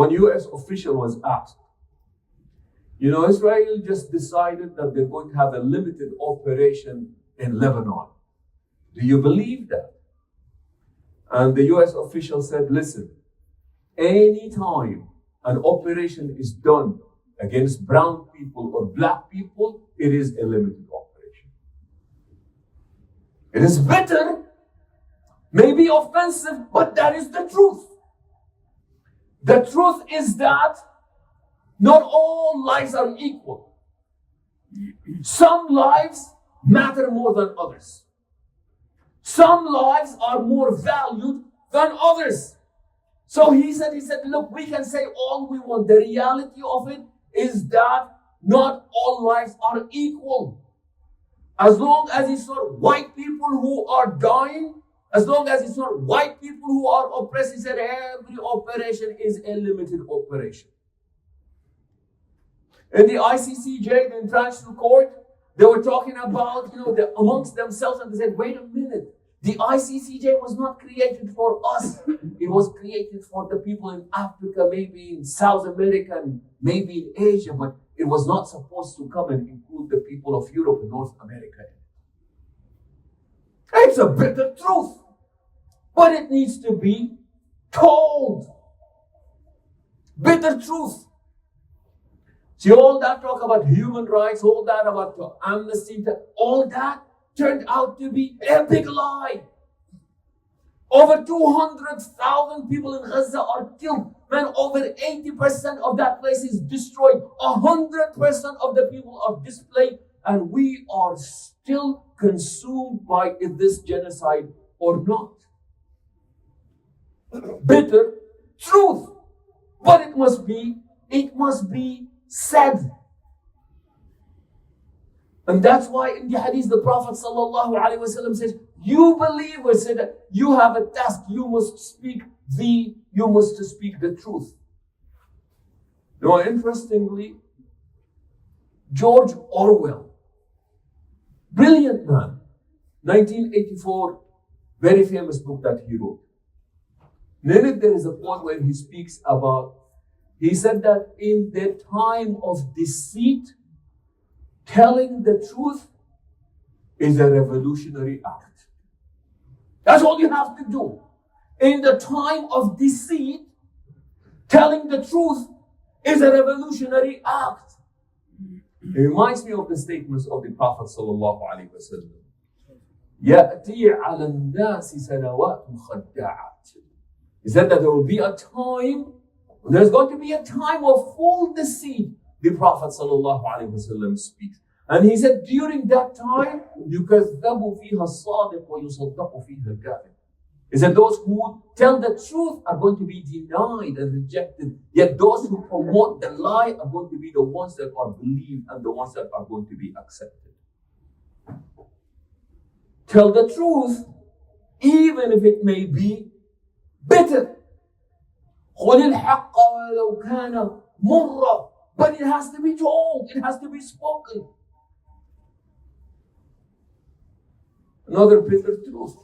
one US official was asked, Israel just decided that they're going to have a limited operation in Lebanon. Do you believe that? And the US official said, listen, anytime an operation is done against brown people or black people, it is a limited operation. It is bitter, maybe offensive, but that is the truth. The truth is that not all lives are equal. Some lives matter more than others. Some lives are more valued than others. So he said, look, we can say all we want. The reality of it is that not all lives are equal. As long as it's not white people who are dying, as long as it's not white people who are oppressed, he said every operation is a limited operation. In the ICCJ, the International Court, they were talking about, amongst themselves, and they said, wait a minute, the ICCJ was not created for us. It was created for the people in Africa, maybe in South America, and maybe in Asia, but it was not supposed to come and include the people of Europe and North America. It's a bitter truth, but it needs to be told. Bitter truth. See, all that talk about human rights, all that about amnesty, all that turned out to be a big lie. Over 200,000 people in Gaza are killed. Man, over 80% of that place is destroyed. 100% of the people are displaced. And we are still consumed by this genocide or not. Bitter truth. But it must be said. And that's why in the hadith the Prophet ﷺ says, you believers say that you have a task, you must speak the truth. Interestingly, George Orwell, brilliant man, 1984, very famous book that he wrote. And in it there is a point where he speaks about, he said that in the time of deceit, telling the truth is a revolutionary act. That's all you have to do. In the time of deceit, telling the truth is a revolutionary act. It reminds me of the statements of the Prophet sallallahu alaihi wasallam. يَأْتِي عَلَى النَّاسِ سَنَوَاتٌ خَدَّاعَاتٍ. He said that there will be a time, there's going to be a time of full deceit. The Prophet ﷺ speaks. And he said, during that time, يُكَذَّبُ فِيهَا الصَّادِقُ وَيُصَدَّقُ فِيهَا الْكَاذِبُ. He said, those who tell the truth are going to be denied and rejected. Yet those who promote the lie are going to be the ones that are believed and the ones that are going to be accepted. Tell the truth, even if it may be bitter. قُلِ الْحَقَّ وَلَوْ كَانَ مُرًّا. But it has to be told, it has to be spoken. Another bitter truth.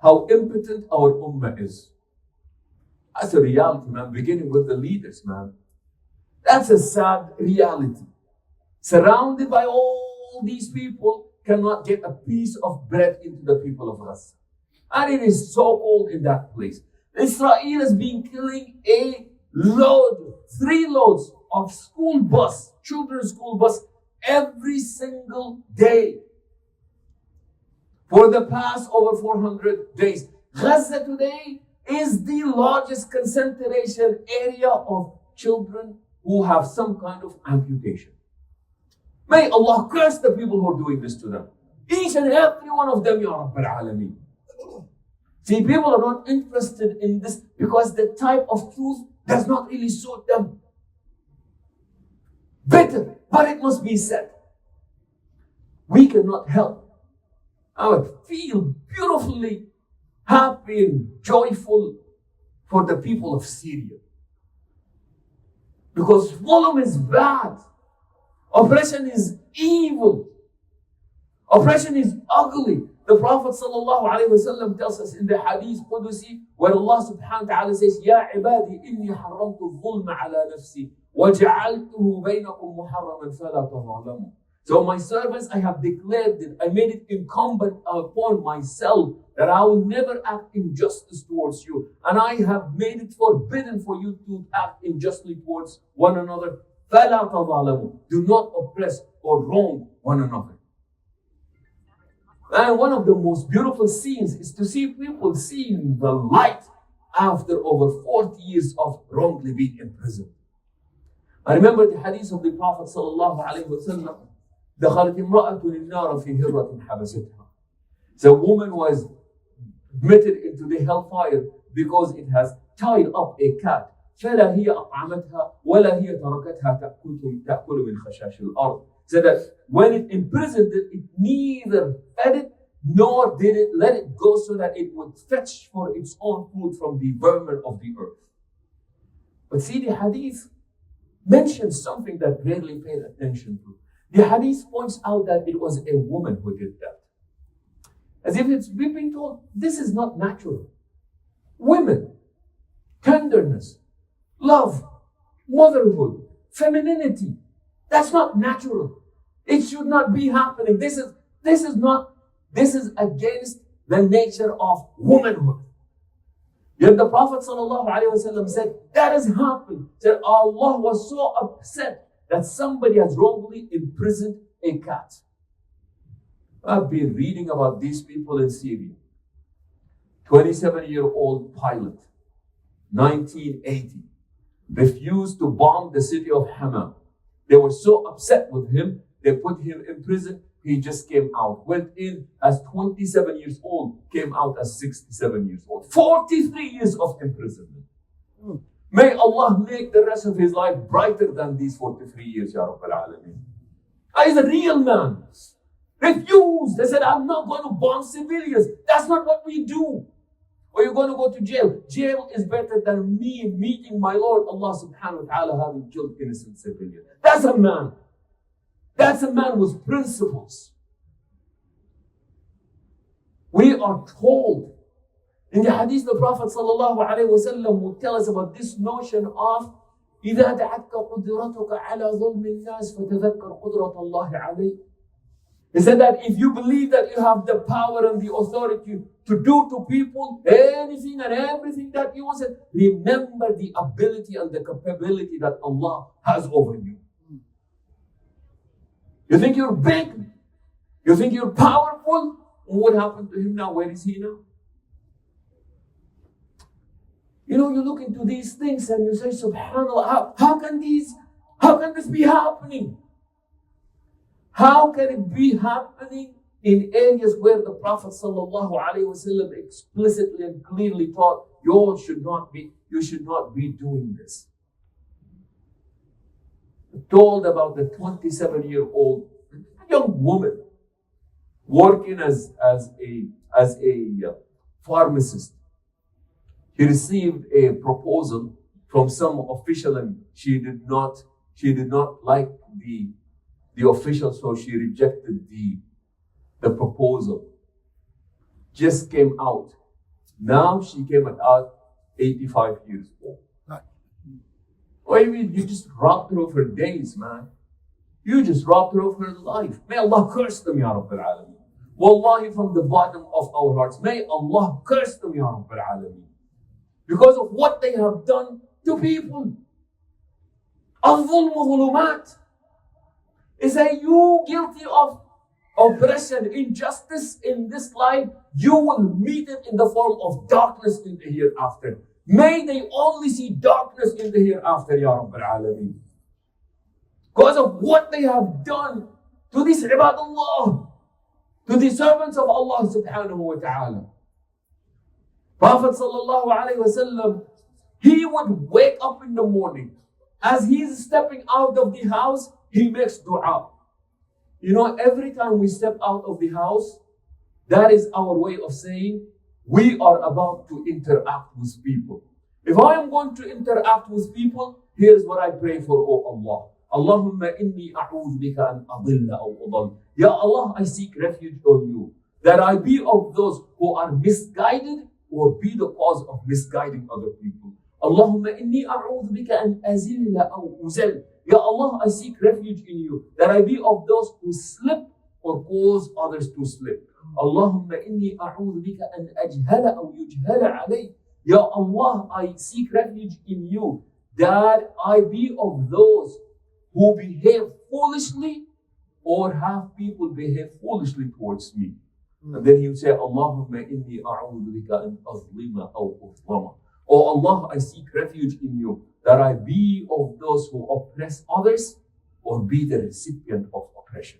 How impotent our ummah is. That's a reality, man, beginning with the leaders, man. That's a sad reality. Surrounded by all these people, cannot get a piece of bread into the people of Gaza. And it is so cold in that place. Israel has been killing a load, 3 loads of school bus, children's school bus, every single day. For the past over 400 days. Gaza today is the largest concentration area of children who have some kind of amputation. May Allah curse the people who are doing this to them. Each and every one of them, Ya Rabbil Alameen. See, people are not interested in this because the type of truth does not really suit them. Bitter, but it must be said. We cannot help. I would feel beautifully happy and joyful for the people of Syria. Because Zulm is bad. Oppression is evil. Oppression is ugly. The Prophet ﷺ tells us in the Hadith Qudusi, where Allah subhanahu wa ta'ala says, Ya ibadi inni haramtu dhulma ala nafsi wa ja'altuhu baynakum muharraman fala tadhalamu. So my servants, I have declared it, I made it incumbent upon myself that I will never act injustice towards you. And I have made it forbidden for you to act unjustly towards one another. فَلَا تَظَالَمُوا. Do not oppress or wrong one another. And one of the most beautiful scenes is to see people seeing the light after over 40 years of wrongly being imprisoned. I remember the hadith of the Prophet sallallahu alaihi wasallam. دخلت امرأة النار في هرة حبستها. The woman was admitted into the hellfire because it has tied up a cat. فلا هي أطعمتها ولا هي تركتها تأكل من خشاش الأرض. So that when it imprisoned it, it neither fed it nor did it let it go so that it would fetch for its own food from the vermin of the earth. But see, the hadith mentions something that rarely paid attention to. The hadith points out that it was a woman who did that. As if we've been told, this is not natural. Women, tenderness, love, motherhood, femininity, that's not natural. It should not be happening. This is against the nature of womanhood. Yet the Prophet ﷺ said, that has happened. Said Allah was so upset that somebody has wrongly imprisoned a cat. I've been reading about these people in Syria. 27-year-old pilot, 1980, refused to bomb the city of Hama. They were so upset with him, they put him in prison. He just came out, went in as 27 years old, came out as 67 years old. 43 years of imprisonment. May Allah make the rest of his life brighter than these 43 years, Ya Rabbil Alameen. He's a real man. Refused. They said, I'm not going to bomb civilians. That's not what we do. Or you're going to go to jail. Jail is better than me meeting my Lord Allah subhanahu wa ta'ala having killed innocent civilians. That's a man. That's a man with principles. We are told in the hadith, the Prophet sallallahu alaihi wasallam would tell us about this notion of إذا دعتك قدرتك على ظلم الناس فتذكر قدرة الله عليك. He said that if you believe that you have the power and the authority to do to people anything and everything that you want, remember the ability and the capability that Allah has over you. You think you're big? You think you're powerful? What happened to him now? Where is he now? You know, you look into these things and you say, SubhanAllah, how can this be happening? How can it be happening in areas where the Prophet ﷺ explicitly and clearly taught you should not be doing this? Told about the 27-year-old young woman working as a pharmacist. He received a proposal from some official and she did not like the official, so she rejected the proposal. Just came out. Now she came out 85 years old. What do you mean? You just robbed her of her days, man. You just robbed her of her life. May Allah curse them, Ya Rabbil Alameen. Wallahi, from the bottom of our hearts, may Allah curse them, Ya Rabbil Alameen. Because of what they have done to people. Al-Dhulmu Dhulumat. Is that you guilty of oppression, injustice in this life, you will meet it in the form of darkness in the hereafter. May they only see darkness in the hereafter, Ya Rabbil Alameen. Because of what they have done to these ibadullah, to the servants of Allah subhanahu wa ta'ala. Prophet sallallahu alayhi wa sallam, he would wake up in the morning. As he's stepping out of the house, he makes dua. You know, every time we step out of the house, that is our way of saying, we are about to interact with people. If I am going to interact with people, here's what I pray for, oh Allah. Allahumma inni a'udhu bika an adilla aw adall. Ya Allah, I seek refuge on you, that I be of those who are misguided or be the cause of misguiding other people. Allahumma inni a'udhu bika an azilla aw uzal. Ya Allah, I seek refuge in you, that I be of those who slip or cause others to slip. Allahumma inni a'udhu bika an ajhala aw yujhala alayk. Ya Allah, I seek refuge in you, that I be of those who behave foolishly or have people behave foolishly towards me. And then he would say, Allahumma inni a'udhu bika an azlima aw uzlama. Oh Allah, I seek refuge in you, that I be of those who oppress others or be the recipient of oppression.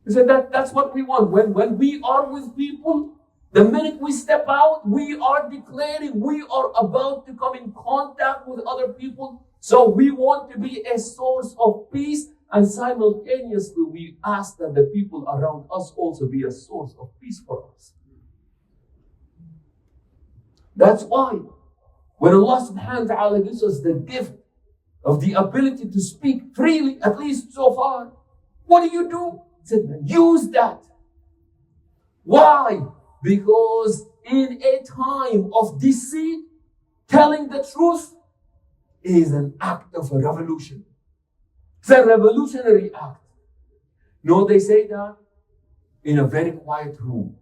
He said that's what we want. When we are with people, the minute we step out, we are declaring we are about to come in contact with other people. So we want to be a source of peace, and simultaneously we ask that the people around us also be a source of peace for us. That's why when Allah subhanahu wa ta'ala gives us the gift of the ability to speak freely, at least so far, what do? He said, use that. Why? Because in a time of deceit, telling the truth is an act of a revolution. It's a revolutionary act. No, they say that in a very quiet room,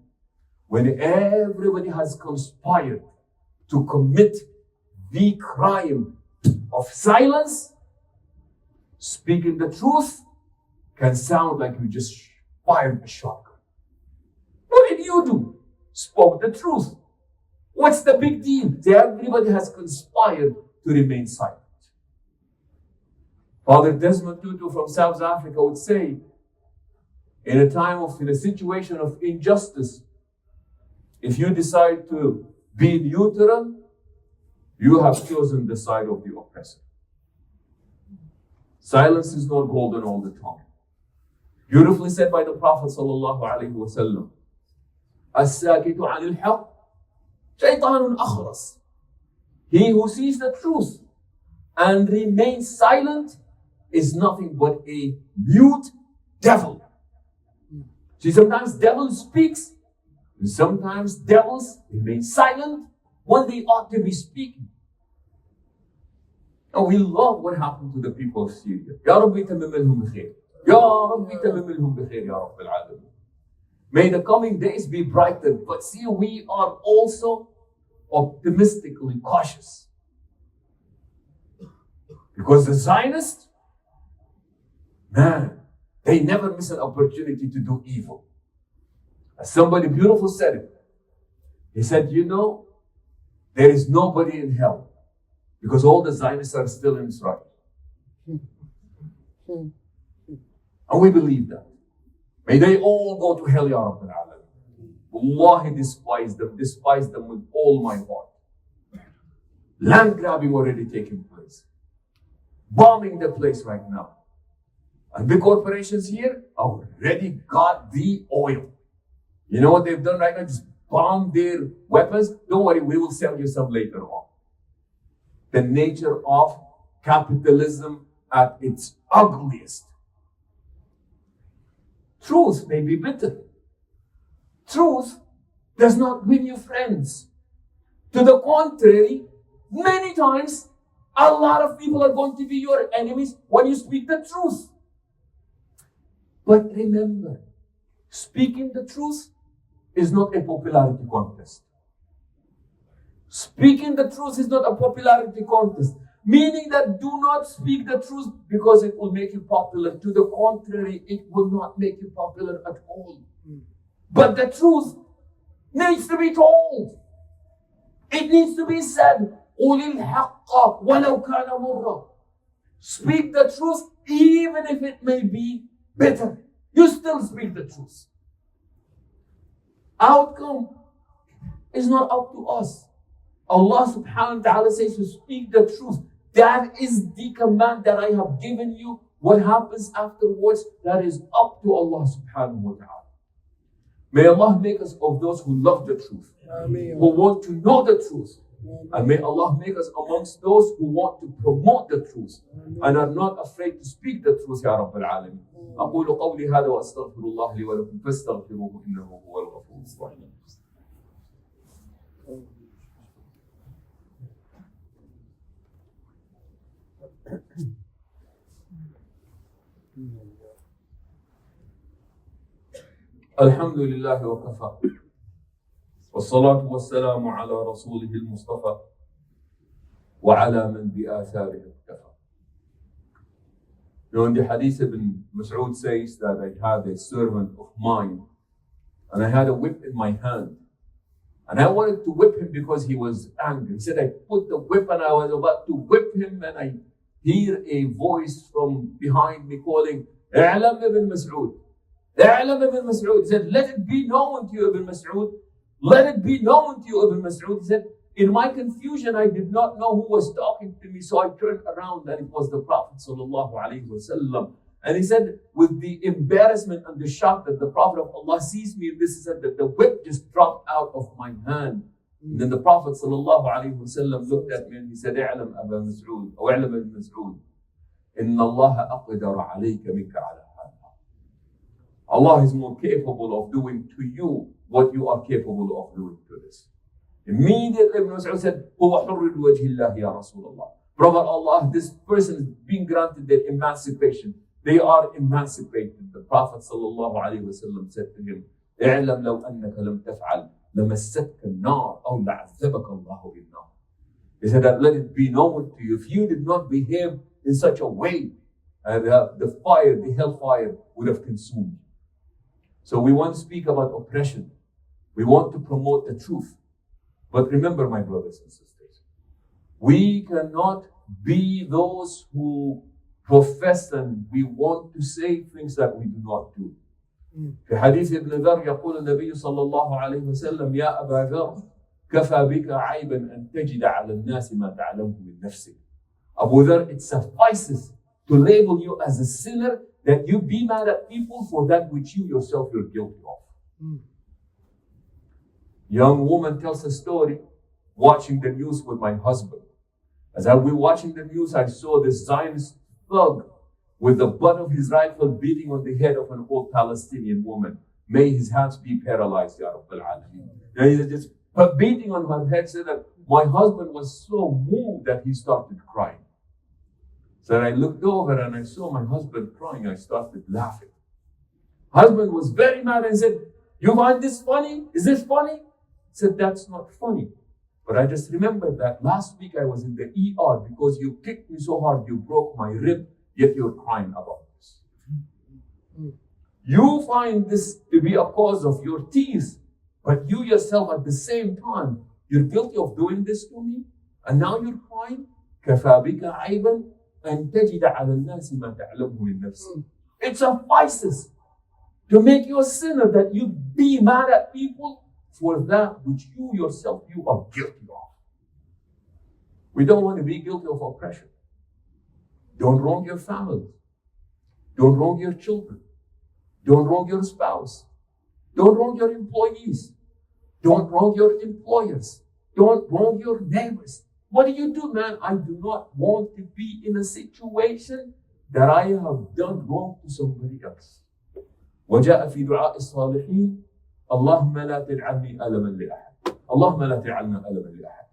when everybody has conspired to commit the crime of silence, speaking the truth can sound like you just fired a shotgun. What did you do? Spoke the truth. What's the big deal? Everybody has conspired to remain silent. Father Desmond Tutu from South Africa would say, in a situation of injustice, if you decide to be neutral, you have chosen the side of the oppressor. Silence is not golden all the time. Beautifully said by the Prophet sallallahu alaihi wasallam, "As-sakitu 'anil haqq, shaytanun akhras." He who sees the truth and remains silent is nothing but a mute devil. See, sometimes devil speaks, and sometimes devils remain silent when they ought to be speaking. And we love what happened to the people of Syria. Ya Rabbi tamimilhum bikhair. Ya Rabbi tamimilhum bikhair, Ya Rabbil Alamin. May the coming days be brighter. But see, we are also optimistically cautious. Because the Zionists, man, they never miss an opportunity to do evil. As somebody beautiful said it. He said, there is nobody in hell because all the Zionists are still in Israel. And we believe that. May they all go to hell, Ya Rabbil Alamin. Wallahi, despise them with all my heart. Land grabbing already taking place. Bombing the place right now. And big corporations here already got the oil. You know what they've done right now? Just bomb their weapons. Don't worry, we will sell you some later on. The nature of capitalism at its ugliest. Truth may be bitter. Truth does not win you friends. To the contrary, many times, a lot of people are going to be your enemies when you speak the truth. But remember, speaking the truth is not a popularity contest. Speaking the truth is not a popularity contest. Meaning that do not speak the truth because it will make you popular. To the contrary, it will not make you popular at all. But the truth needs to be told. It needs to be said. قُلِ الْحَقَّ وَلَوْ كَانَ مُرًّا. Speak the truth even if it may be bitter. You still speak the truth. Outcome is not up to us. Allah subhanahu wa ta'ala says to speak the truth. That is the command that I have given you. What happens afterwards, that is up to Allah subhanahu wa ta'ala. May Allah make us of those who love the truth, who want to know the truth, And may Allah make us amongst those who want to promote the truth and are not afraid to speak the truth, Ya Rabbil Alameen. أقول قولي هذا وأستغفر الله لي ولكم فاستغفروه إنه هو الغفور الرحيم. الحمد لله وكفى والصلاة والسلام على رسوله المصطفى وعلى من بآثاره اقتفى. You know, in the hadith Ibn Mas'ud says that I had a servant of mine and I had a whip in my hand and I wanted to whip him because he was angry. He said, I put the whip and I was about to whip him and I hear a voice from behind me calling, I'lam Ibn Mas'ud. I'lam Ibn Mas'ud. He said, let it be known to you, Ibn Mas'ud. Let it be known to you, Ibn Mas'ud. He said, in my confusion, I did not know who was talking to me, so I turned around and it was the Prophet sallallahu alaihi wasallam. And he said, with the embarrassment and the shock that the Prophet of Allah sees me in this, he said that the whip just dropped out of my hand. And then the Prophet sallallahu alaihi wasallam looked at me and he said, "I'lam Aba Mas'ud, or I'lam Ibn Mas'ud, Inna Allah aqdara alayka minka ala hadha." Allah is more capable of doing to you what you are capable of doing to this. Immediately Ibn Mas'ud said, "Huwa hurri wajhillah ya Rasulullah." Prophet Allah, this person is being granted their emancipation. They are emancipated. The Prophet sallallahu alaihi wasallam said to him, "I'lam law annaka lam taf'al lamassatka an-nar aw la'adhabaka Allahu bin-nar." He said that let it be known to you, if you did not behave in such a way, the fire, the hellfire would have consumed you. So we want to speak about oppression. We want to promote the truth. But remember, my brothers and sisters, we cannot be those who profess and we want to say things that we do not do. في حديث ابن ذر يقول النبي صلى الله عليه وسلم: يا أبا ذر كفى بك عيبا أن تجد على الناس ما تعلمه من نفسك. Abu Dhar, it suffices to label you as a sinner that you be mad at people for that which you yourself you're guilty of. Young woman tells a story watching the news with my husband. As I was watching the news, I saw this Zionist thug with the butt of his rifle beating on the head of an old Palestinian woman. May his hands be paralyzed, Ya Rabbil Alameen. And he's just beating on her head, said that my husband was so moved that he started crying. So I looked over and I saw my husband crying. I started laughing. Husband was very mad and said, "You find this funny? Is this funny?" I said, "That's not funny. But I just remembered that last week I was in the ER because you kicked me so hard you broke my rib, yet you're crying about this. You find this to be a cause of your tears, but you yourself at the same time, you're guilty of doing this to me, and now you're crying. كَفَى بِكَ عَيْبًا أَن تَجِدَ عَلَى النَّاسِ مَا تَعْلَمُهُ مِن نَفْسِكَ." It suffices to make you a sinner that you be mad at people for that which you yourself, you are guilty of. We don't want to be guilty of oppression. Don't wrong your family. Don't wrong your children. Don't wrong your spouse. Don't wrong your employees. Don't wrong your employers. Don't wrong your neighbors. What do you do, man? I do not want to be in a situation that I have done wrong to somebody else. وجاء في دعاء الصالحين: اللهم لا تجعلني ألما لأحد. اللهم لا تجعلنا ألما لأحد.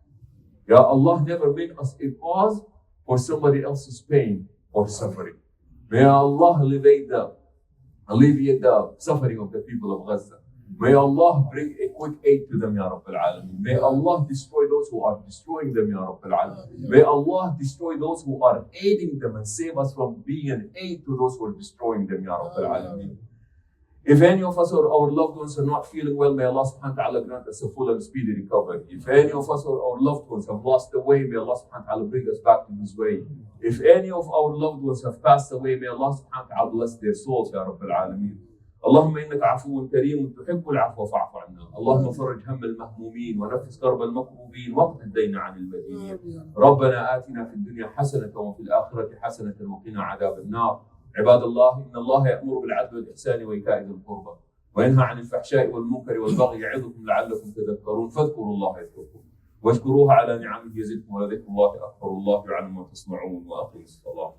Ya Allah, never make us a cause for somebody else's pain or suffering. May Allah alleviate the suffering of the people of Gaza. May Allah bring a quick aid to them, Ya Rabbil Alameen. May Allah destroy those who are destroying them, Ya Rabbil Alameen. May Allah destroy those who are aiding them and save us from being an aid to those who are destroying them, Ya Rabbil Alameen. If any of us or our loved ones are not feeling well, may Allah subhanahu wa ta'ala grant us a full and speedy recovery. If any of us or our loved ones have lost the way, may Allah subhanahu wa ta'ala bring us back to His way. If any of our loved ones have passed away, may Allah subhanahu wa ta'ala bless their souls, Ya Rabbil Alameen. اللهم إنك عفو كريم تحب العفو فاعف عنا. اللهم فرج هم المهمومين ونفس كرب المكروبين واقض الدين عن المدينين. ربنا آتنا في الدنيا حسنة وفي الآخرة حسنة وقنا عذاب النار. عباد الله، إن الله يأمر بالعدل والإحسان وإيتاء ذي القربى وينهى عن الفحشاء والمنكر والبغي يعظكم لعلكم تذكرون. فاذكروا الله يذكركم واشكروه على نعمه يزدكم ولذكر الله أكبر والله يعلم ما تصنعون وأقم الصلاة.